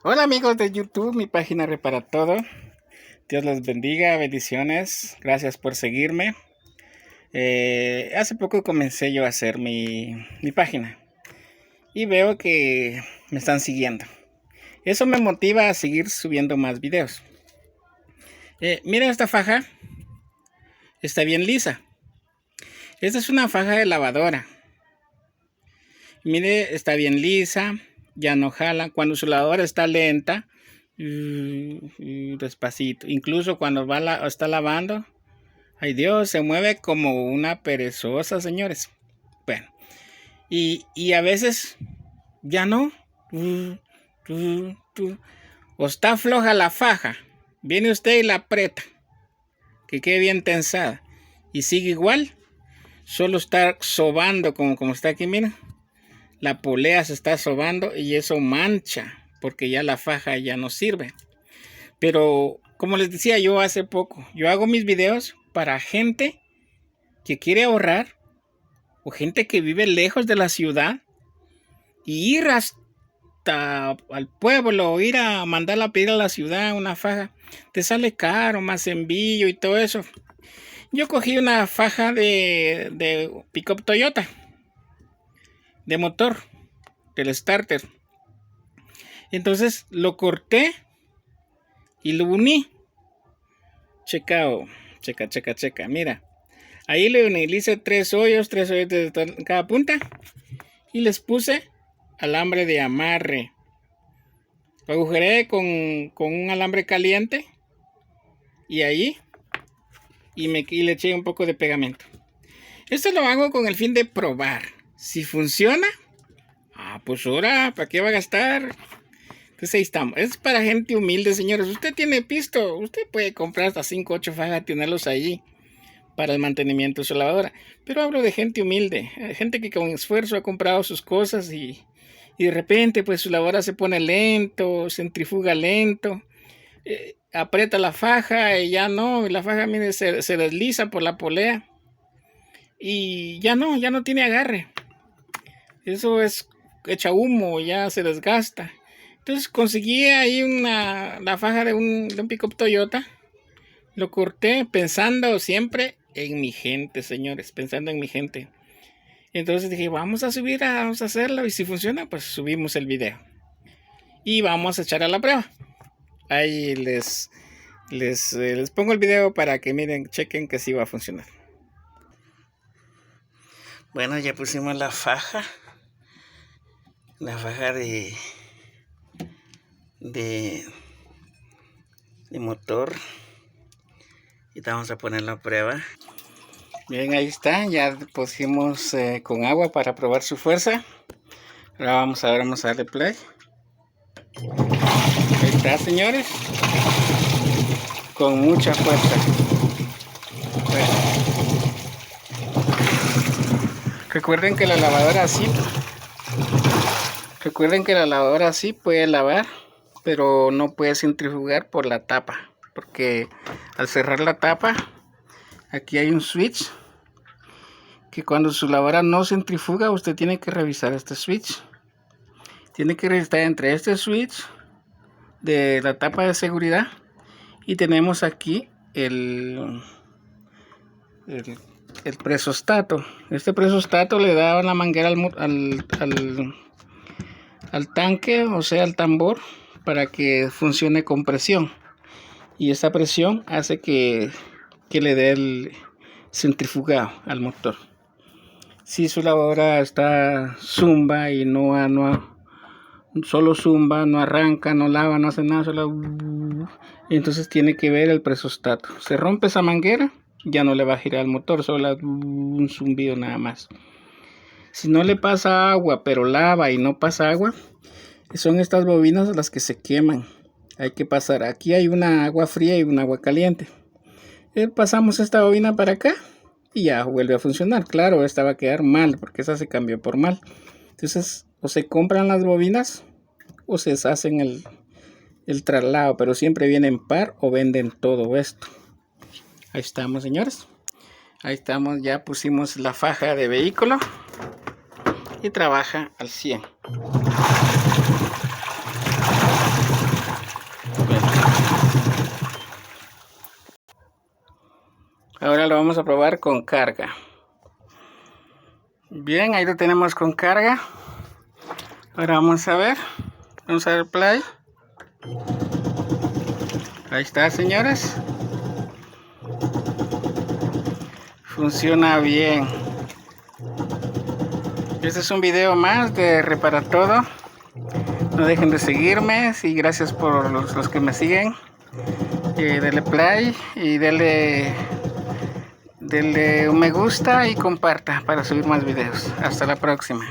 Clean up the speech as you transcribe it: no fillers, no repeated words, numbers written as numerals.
Hola amigos de YouTube, mi página Repara Todo. Dios los bendiga, bendiciones. Gracias por seguirme. Hace poco comencé yo a hacer mi página y veo que me están siguiendo. Eso me motiva a seguir subiendo más videos. Miren esta faja, está bien lisa. Esta es una faja de lavadora. Mire, está bien lisa, ya no jala. Cuando su lavadora está lenta, despacito. Incluso cuando está lavando, ay Dios, se mueve como una perezosa, señores. Bueno, y a veces ya no. O está floja la faja. Viene usted y la aprieta, que quede bien tensada. Y sigue igual. Solo está sobando como está aquí, miren. La polea se está sobando y eso mancha, porque ya la faja ya no sirve. Pero como les decía yo hace poco, yo hago mis videos para gente que quiere ahorrar o gente que vive lejos de la ciudad y ir hasta al pueblo o ir a mandarla a pedir a la ciudad una faja. Te sale caro, más envío y todo eso. Yo cogí una faja de pickup Toyota, de motor, del starter. Entonces lo corté y lo uní. Checa, mira. Ahí le uní, le hice tres hoyos de cada punta. Y les puse alambre de amarre. Lo agujeré con un alambre caliente. Y ahí. Y le eché un poco de pegamento. Esto lo hago con el fin de probar. Si funciona. Pues ahora, ¿para qué va a gastar? Entonces ahí estamos. Es para gente humilde, señores. Usted tiene pisto. Usted puede comprar hasta 5 o 8 fajas, tenerlos allí para el mantenimiento de su lavadora. Pero hablo de gente humilde. Gente que con esfuerzo ha comprado sus cosas y de repente pues su lavadora se pone lento, centrifuga lento. Aprieta la faja y ya no. La faja, mire, se desliza por la polea. Y ya no tiene agarre. Eso es echa humo, ya se desgasta. Entonces conseguí ahí la faja de un pickup Toyota. Lo corté pensando siempre en mi gente, señores. Pensando en mi gente. Entonces dije, vamos a hacerlo. Y si funciona, pues subimos el video. Y vamos a echar a la prueba. Ahí les pongo el video para que miren, chequen que sí va a funcionar. Bueno, ya pusimos la faja. La faja de motor. Y vamos a ponerlo a prueba. Bien, ahí está. Ya pusimos con agua para probar su fuerza. Ahora vamos a darle play. Ahí está, señores. Con mucha fuerza. Bueno. Recuerden que la lavadora así puede lavar, pero no puede centrifugar por la tapa, porque al cerrar la tapa, aquí hay un switch que cuando su lavadora no centrifuga, usted tiene que revisar este switch. Tiene que revisar entre este switch de la tapa de seguridad y tenemos aquí el presostato. Este presostato le da la manguera al tanque, o sea, al tambor, para que funcione con presión. Y esta presión hace que le dé el centrifugado al motor. Si su lavadora está zumba y solo zumba, no arranca, no lava, no hace nada, entonces tiene que ver el presostato. Se rompe esa manguera, ya no le va a girar el motor, solo un zumbido nada más. Si no le pasa agua, pero lava y no pasa agua, son estas bobinas las que se queman. Hay que pasar, aquí hay una agua fría y una agua caliente. Pasamos esta bobina para acá y ya vuelve a funcionar. Claro, esta va a quedar mal porque esa se cambió por mal. Entonces, o se compran las bobinas o se hacen el traslado, pero siempre vienen par o venden todo esto. Ahí estamos, señores. Ahí estamos, ya pusimos la faja de vehículo y trabaja al 100. Ahora lo vamos a probar con carga. Bien, ahí lo tenemos con carga. Ahora vamos a ver. Vamos a dar play. Ahí está, señores. Funciona bien. Este es un video más de Repara Todo. No dejen de seguirme. Y gracias por los que me siguen. Denle play y denle un me gusta y comparta para subir más videos. Hasta la próxima.